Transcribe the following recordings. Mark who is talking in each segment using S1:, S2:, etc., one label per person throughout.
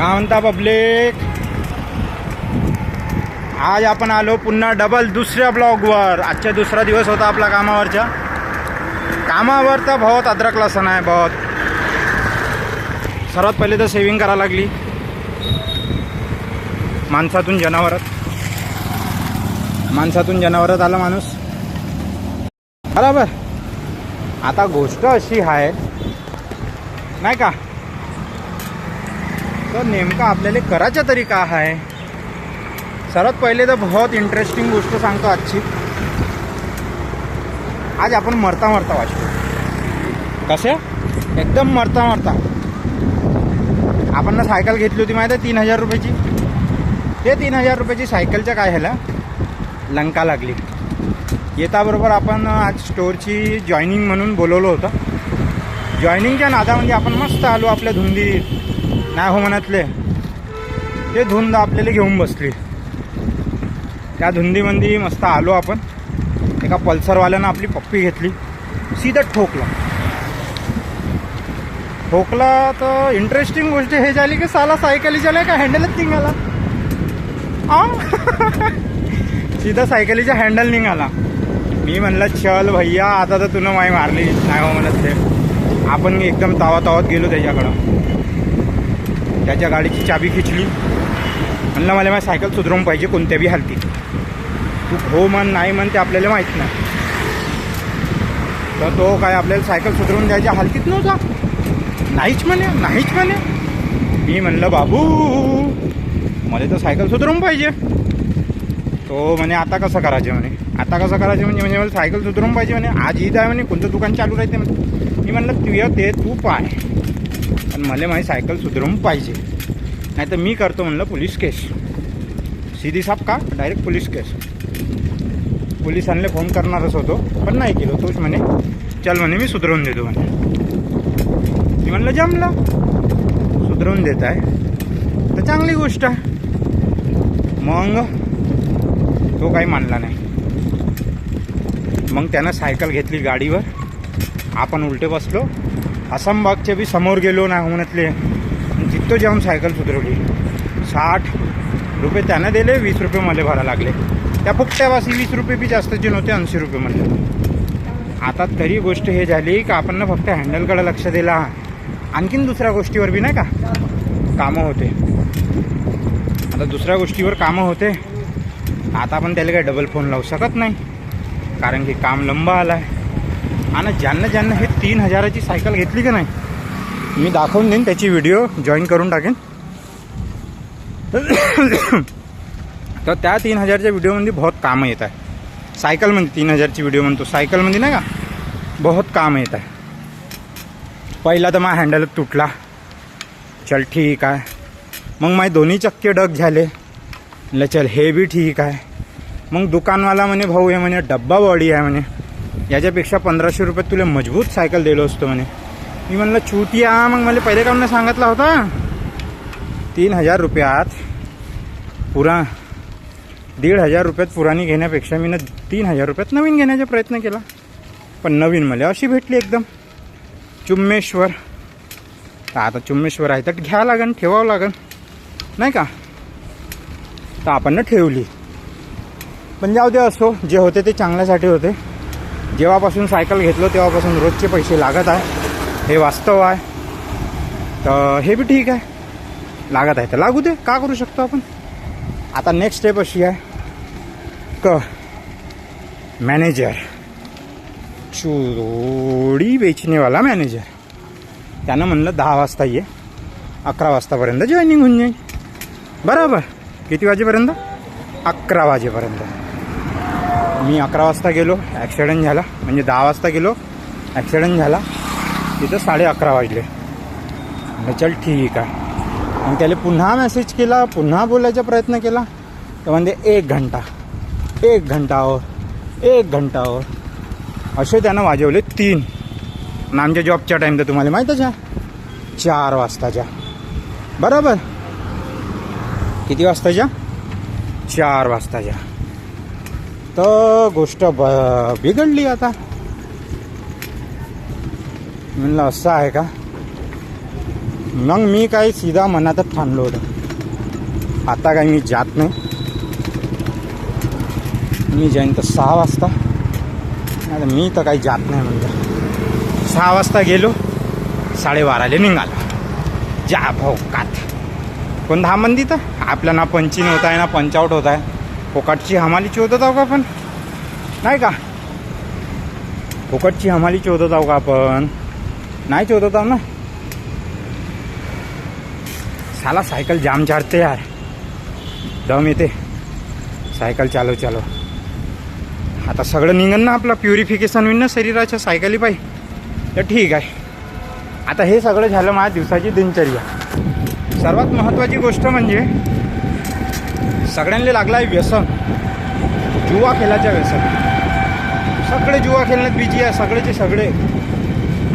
S1: काय म्हणता पब्लिक, आज आपण आलो पुन्हा डबल दुसऱ्या ब्लॉगवर। आजचा दुसरा दिवस होता आपला कामावरचा। कामावर तर बहुत अदरकला सण आहे बहुत। सर्वात पहिले तर सेविंग करा लागली माणसातून जनावरात आला माणूस बरोबर। आता गोष्ट अशी आहे नाही का, तर नेमका आपल्याला करायचा तरी का आहे। सर्वात पहिले तर बहुत इंटरेस्टिंग गोष्ट सांगतो आजची। आज आपण मरता वाचतो कसे एकदम मरता आपण ना सायकल घेतली होती माहिती आहे 3000 रुपयाची। ते 3000 रुपयाची सायकलच्या काय ह्याला लंका लागली। येताबरोबर आपण आज स्टोअरची जॉईनिंग म्हणून बोलवलं होतं। जॉईनिंगच्या नादामध्ये आपण मस्त आलो आपल्या धुंदीत नाही हो मनातले। ते धुंद आपल्याला घेऊन बसली। त्या धुंदीमध्ये मस्त आलो आपण। एका पल्सरवाल्यानं आपली पप्पी घेतली, सीधा ठोकला तर इंटरेस्टिंग गोष्ट हे झाली की साला सायकलीच्या का हँडलच निघाला। सीधा सायकलीचा हँडल निघाला। मी म्हणलं चल भैया आता तर तुनं माय मारली नाही हो म्हणत ते। आपण एकदम तावात गेलो त्याच्याकडं, त्याच्या गाडीची चाबी खिचली। म्हणलं मला माझी सायकल सुधरवून पाहिजे कोणत्या बी हालतीत। तू हो म्हण नाही म्हण ते आपल्याला माहीत नाही। तर तो काय आपल्याला सायकल सुधरवून द्यायच्या हालतीत नव्हता। नाहीच म्हणे। मी म्हणलं बाबू मला तर सायकल सुधरवून पाहिजे। तो म्हणे आता कसं करायचं म्हणजे मला सायकल सुधरवून पाहिजे म्हणे। आज ईद आहे म्हणे, कोणतं दुकान चालू राहते म्हणे। मी म्हणलं तू पाय पण मला माझी सायकल सुधरवून पाहिजे, नाही तर मी करतो म्हणलं पोलीस केस। सीधी साप का डायरेक्ट पोलीस केस। पोलिसांना फोन करणारच होतो पण नाही केलो। तोच म्हणे चल म्हणे मी सुधरवून देतो म्हणे। मी म्हणलं जमलं, सुधरवून देत आहे तर चांगली गोष्ट आहे। मग तो काही मानला नाही। मग त्यानं सायकल घेतली गाडीवर, आपण उलटे बसलो। आसमबागच्या बी समोर गेलो ना म्हणतले, जिथं जाऊन सायकल सुधरवली। 60 रुपये त्यानं दिले, 20 रुपये मला भरायला लागले। त्या फुकट्यावासी 20 रुपये बी जास्तचे नव्हते, 80 रुपये म्हणले। आता तरी गोष्ट हे झाली की आपण फक्त हँडलकडे लक्ष दिला, आणखीन दुसऱ्या गोष्टीवर बी नाही का कामं होते। आता दुसऱ्या गोष्टीवर कामं होते, आता आपण त्याला काही डबल फोन लावू शकत नाही कारण की काम लंबा आला आहे। आणि ज्यांना हे 3000ची सायकल घेतली का नाही, मी दाखवून देईन त्याची व्हिडिओ जॉईन करून टाकेन। तर त्या 3000च्या व्हिडिओमध्ये बहुत कामं येत आहे। सायकलमध्ये 3000ची व्हिडिओ म्हणतो, सायकलमध्ये नाही का बहुत काम येत आहे। पहिला तर माझा हँडलच तुटला, चल ठीक आहे। मग माझे दोन्ही चक्के डग झाले, म्हणलं चल हे बी ठीक आहे। मग दुकानवाला म्हणे भाऊ हे म्हणे डब्बा बॉडी आहे म्हणे, याच्यापेक्षा 1500 रुपयात तुला मजबूत सायकल दिलो असतो म्हणे। मी म्हणलं चूतिया, मग मला पहिले कामनं सांगितला होता 3000 रुपयात पुरा 1500 रुपयात पुराणी घेण्यापेक्षा मी 3000 रुपयात नवीन घेण्याचा प्रयत्न केला। पण नवीन मला अशी भेटली एकदम चुम्मेश्वर। तर आता चुम्मेश्वर आहे तर घ्यावं लागेल, ठेवावं लागेल नाही का। तर आपण ठेवली, पण जाऊ दे असो, जे होते ते चांगल्यासाठी होते। जेव्हापासून सायकल घेतलो तेव्हापासून रोजचे पैसे लागत आहे, हे वास्तव आहे। तर हे बी ठीक आहे, लागत आहे तर लागू दे, का करू शकतो आपण। आता नेक्स्ट स्टेप अशी आहे क मॅनेजर, चोरी बेचणेवाला मॅनेजर। त्यानं म्हणलं 10 वाजता ये, 11 वाजतापर्यंत जॉईनिंग होऊन जाईल बरोबर। किती वाजेपर्यंत? 11 वाजेपर्यंत। मी 11 वाजता गेलो, ॲक्सिडेंट झाला। म्हणजे 10 वाजता गेलो, ॲक्सिडेंट झाला, तिथं 11:30 वाजले। म्हणजे चल ठीक आहे। मग त्याला पुन्हा मेसेज केला, पुन्हा बोलायचा प्रयत्न केला, तर म्हणजे 1 घंटा और असे त्यानं वाजवले 3। आणि आमच्या जॉबच्या टाईम तर तुम्हाला माहीतच आहे 4 वाजताच्या बरोबर। किती वाजताच्या? 4 वाजताच्या। तर गोष्ट बिघडली आता। म्हणलं असं आहे का, मग मी काही सीधा मनातच थांबलो होतं, आता काही मी जात नाही. मी जाईन तर 6 वाजता, नाही मी तर काही जात नाही म्हणलं. 6 वाजता गेलो, 12:30 निघाला. जा भाऊ कात कोण धामंदी तर आपल्या ना पंचीन होत आहे ना पंचावट होत आहे. फुकटची हमाली चोदत आहो का आपण, नाही का? फुकटची हमाली चोदत आहो का आपण? नाही चोदत आहो ना. साला सायकल जाम चालते यार, दम येते सायकल चालव चालव. आता सगळं निघन ना, आपलं प्युरिफिकेशन होईल ना शरीराच्या सायकली पाहिजे तर ठीक आहे. आता हे सगळं झालं माझ्या दिवसाची दिनचर्या. सर्वात महत्त्वाची गोष्ट म्हणजे सगळ्यांना लागला आहे व्यसन, जुवा खेळाचं व्यसन. सगळे जुवा खेळण्यात बिजी आहे, सगळेचे सगळे.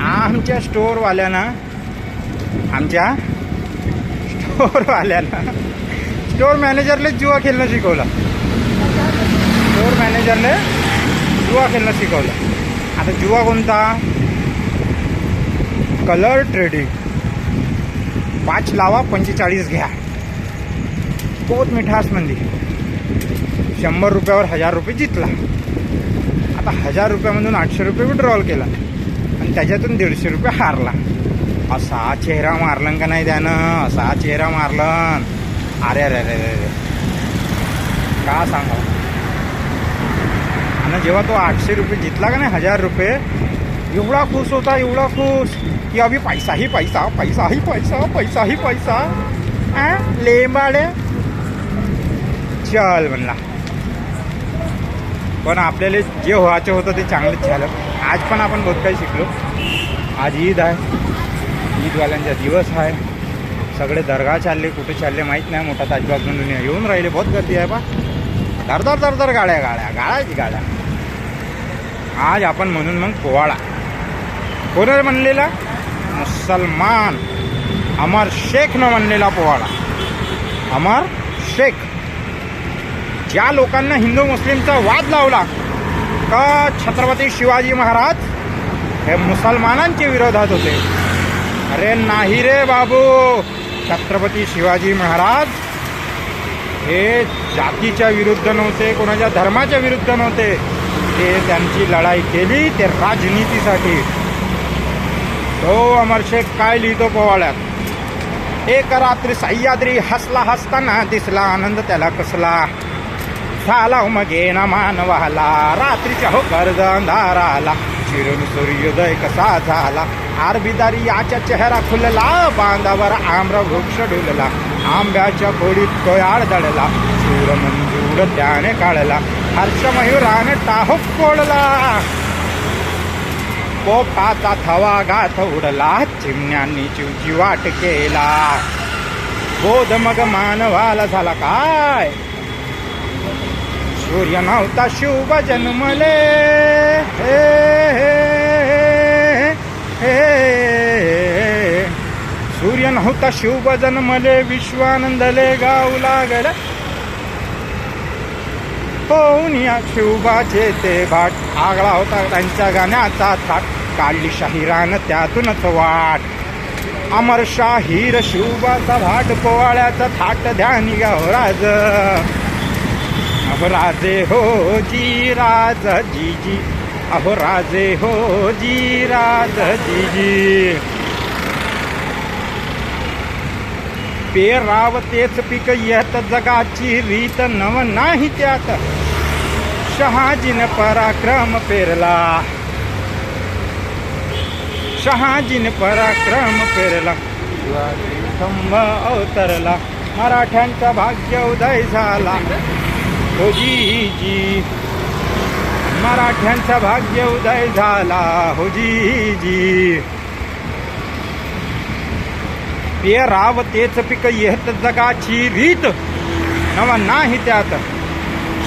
S1: आमच्या स्टोअरवाल्यानं स्टोअर मॅनेजरले जुवा खेळणं शिकवलं. स्टोअर मॅनेजरले जुवा खेळणं शिकवलं. आता जुवा कोणता? Colour trading. 5 लावा 45 घ्या. बहुत मिठास मंदी. 100 रुपयावर 1000 रुपये जितला. आता 1000 रुपयामधून 800 रुपये विड्रॉल केला आणि त्याच्यातून 150 रुपये हारला. असा चेहरा मारलन का नाही त्यानं, असा चेहरा मारलन. अरे अरे अरे अरे का सांगा. आणि जेव्हा तो 800 रुपये जितला का नाही 1000 रुपये, एवढा खुश होता, एवढा खुश की अभी पैसा ही पैसा, पैसा ही पैसा, पैसा ही पैसा. ले बाळे चल म्हणला. पण आपल्याला जे व्हायचं होतं ते चांगलंच झालं. आज पण आपण बहुत काही शिकलो. आज ईद आहे, ईदवाल्यांचा दिवस आहे. सगळे दर्गा चालले, कुठे चालले माहीत नाही. मोठा ताजबागून दुनिया येऊन राहिले, बहुत गर्दी आहे. बा दर गाड्या. आज आपण म्हणून मग पोवाडा. कोण म्हणलेला? मुसलमान अमर शेखनं म्हणलेला पोवाडा. अमर शेख. ज्या लोकांना हिंदू मुस्लिमचा वाद लावला का छत्रपती शिवाजी महाराज हे मुसलमानांच्या विरोधात होते. अरे नाही रे बाबू, छत्रपती शिवाजी महाराज हे जातीच्या विरुद्ध नव्हते, कोणाच्या धर्माच्या विरुद्ध नव्हते. ते त्यांची लढाई केली ते राजनीतीसाठी. तो अमर शेख काय लिहितो पोवाड्यात? एक रात्री सह्याद्री हसला, हसताना दिसला आनंद त्याला कसला. झाला मगे ना मानवाला, रात्रीच्या हो कर्ज अंधाराला. चिरून सूर्योदय कसा झाला, आरबीदारी याच्या चेहरा खुलला. बांधावर आम्र वृक्ष डुलला, आंब्याच्या खोडीत कोयाळ दडला. सूर मंजूर त्याने काढला, हर्ष मयुराने टाहो कोळला. पोपाचा थवा गाथ उडला, चिमण्यांनी चिवची वाट केला. बोध मग मानवाला झाला काय, सूर्य नव्हता शुभ जन्मले. हे हे हे सूर्य नव्हता शुभ जन्मले, विश्वानंदले गाऊ लागले. होऊन या शिवबाचे ते भाट, आगळा होता त्यांच्या गाण्याचा थाट. काढली शाहिरान त्यातूनच वाट, अमर शाहीर शिवबाचा भाट. पोवाड्याचा थाट ध्यानी गाव राज. अहो राजे हो जी राज जी, अहो राजे हो जी राज जी. पेराव तेच पीक येत, जगाची रीत नव नाही त्यात. शहाजीन पराक्रम पेरला, शहाजीन पराक्रम पेरला. शिवाजी स्तंभ अवतरला, मराठ्यांचा भाग्य उदय झाला. हो जी जी, मराठ्यांचा भाग्य उदय झाला. हो जी जी. पेराव तेच पीक येत, जगाची रीत नव नाही त्यात.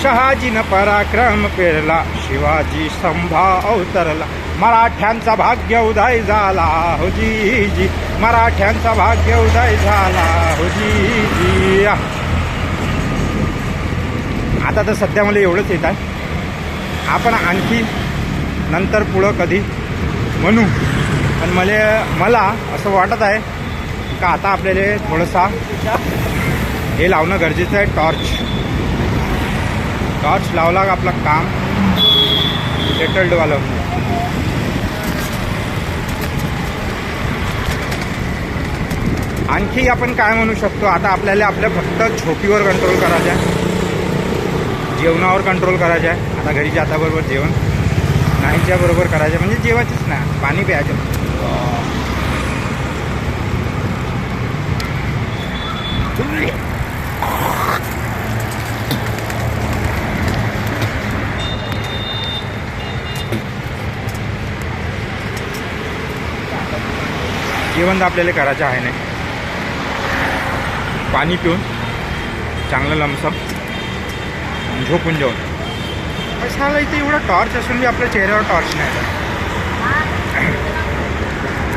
S1: शहाजीन पराक्रम पेरला, शिवाजी स्तंभा अवतरला. मराठ्यांचा भाग्य उदय झाला. हो जी जी, मराठ्यांचा भाग्य उदय झाला. हो जी जी. आता तर सध्या मला एवढंच येत आहे. आपण आणखी नंतर पुढं कधी म्हणू. पण मला असं वाटत आहे का आता आपल्याला थोडंसा हे लावणं गरजेचं आहे, टॉर्च लावला का आपलं काम सेटल्डवालं. आणखी आपण काय म्हणू शकतो, आता आपल्याला आपल्या फक्त झोपीवर कंट्रोल करायचं आहे, जेवणावर कंट्रोल करायचं आहे. आता घरी जाताबरोबर जेवण नाहीच्या बरोबर करायचं, म्हणजे जेवायचंच ना, पाणी प्यायचं. जेवण तर आपल्याला करायचं आहे नाही, पाणी पिऊन चांगलं लमसम झोपून जेवण. कशाला इथे एवढा टॉर्च असून बी आपल्या चेहऱ्यावर टॉर्च नाही येत,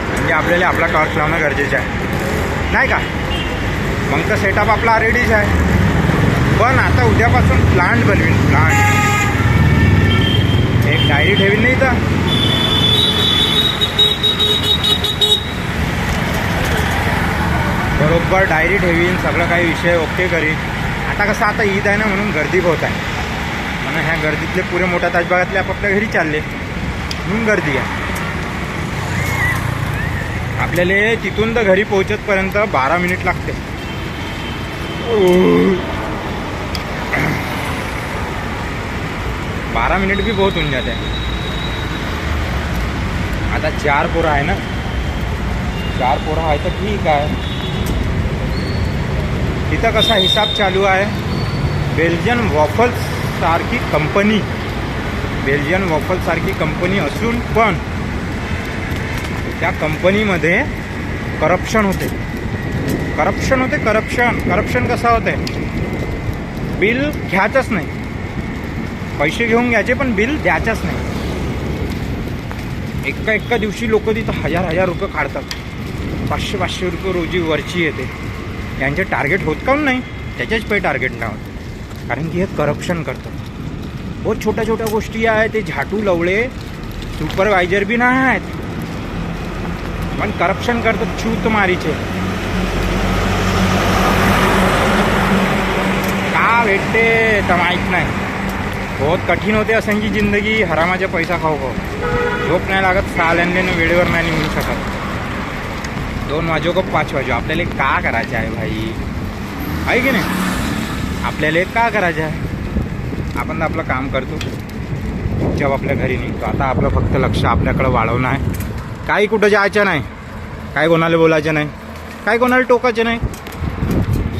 S1: म्हणजे आपल्याला आपला टॉर्च लावणं गरजेचं आहे नाही का. मग तर सेटअप आपला रेडीच आहे. पण आता उद्यापासून प्लांट बनवीन, एक डायरी ठेवीन नाही तर बरोबर डायरी ठेवीन, सगळं काही विषय ओके करीन. आता कसं आता ईद आहे ना, म्हणून गर्दी बहुत आहे, म्हणून ह्या गर्दीतले पुरे मोठ्या ताजबागातले आपापल्या घरी चालले, म्हणून गर्दी आहे. आपल्याला तिथून तर घरी पोहोचतपर्यंत 12 मिनिट लागते. 12 मिनिट भी बहुत होऊन जाते. आता 4 पोरं आहे ना, 4 पोरं आहे तर ठीक आहे. तिथं कसा हिसाब चालू आहे, बेल्जियन वॉफल्स सारखी कंपनी असून पण त्या कंपनीमध्ये करप्शन होते. करप्शन कसा होते, बिल घ्यायचंच नाही, पैसे घेऊन घ्यायचे पण बिल द्यायचंच नाही. एका दिवशी लोक तिथं 1000 रुपये काढतात, 500 रुपये रोजी वरची येते. यांचे टार्गेट होत काऊन नाही, त्याचेच पे टार्गेट नाही होत, कारण की हे करप्शन करतात. बहुत छोट्या गोष्टी आहे, ते झाटू लवळे सुपरवायझर बी नाही आहेत, पण करप्शन करतात छूत मारीचे. का भेटते तर माहीत नाही. बहुत कठीण होते असंची जिंदगी, हरामाच्या पैसा खाऊ झोप नाही लागत, 6 लेनदेन वेळेवर नाही निघू शकत. 2 वाजो का 5 वाजो आपल्याला का करायचं आहे भाई, आहे की नाही. आपल्याला का करायचं आहे, आपण तर आपलं काम करतो, जेव्हा आपल्या घरी निघतो. आता आपलं फक्त लक्ष आपल्याकडं वाढवणं आहे. काही कुठं जायचं नाही, काही कोणाला बोलायचं नाही, काही कोणाला टोकायचं नाही.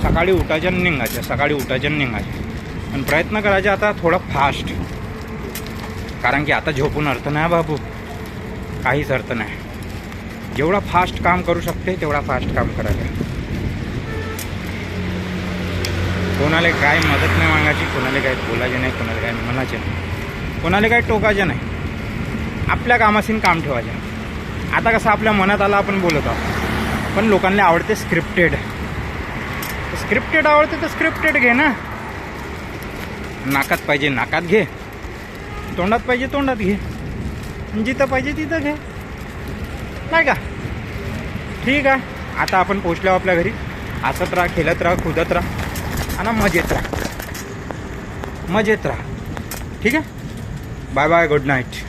S1: सकाळी उठायचं निघायचं, पण प्रयत्न करायचे आता थोडं फास्ट, कारण की आता झोपून अर्थ नाही बाबू, काहीच अर्थ नाही. जेवढा फास्ट काम करू शकते तेवढा फास्ट काम करायचं. कोणाला काय मदत नाही मागायची, कोणाला काय बोलायचे नाही, कोणाला काय म्हणायचे नाही, कोणाला काय टोकायचे नाही. आपल्या कामाशीन काम ठेवायचं. आता कसं आपल्या मनात आलं आपण बोलत आहोत, पण लोकांना आवडते स्क्रिप्टेड आवडते तर स्क्रिप्टेड घे ना. नाकात पाहिजे नाकात घे, तोंडात पाहिजे तोंडात घे, जिथं पाहिजे तिथं घे, नाही का. ठीक आहे, आता आपण पोचलो आपल्या घरी. हसत राहा, खेळत राहा, कुदत राहा आणि मजेत राहा. ठीक आहे, बाय बाय, गुड नाईट.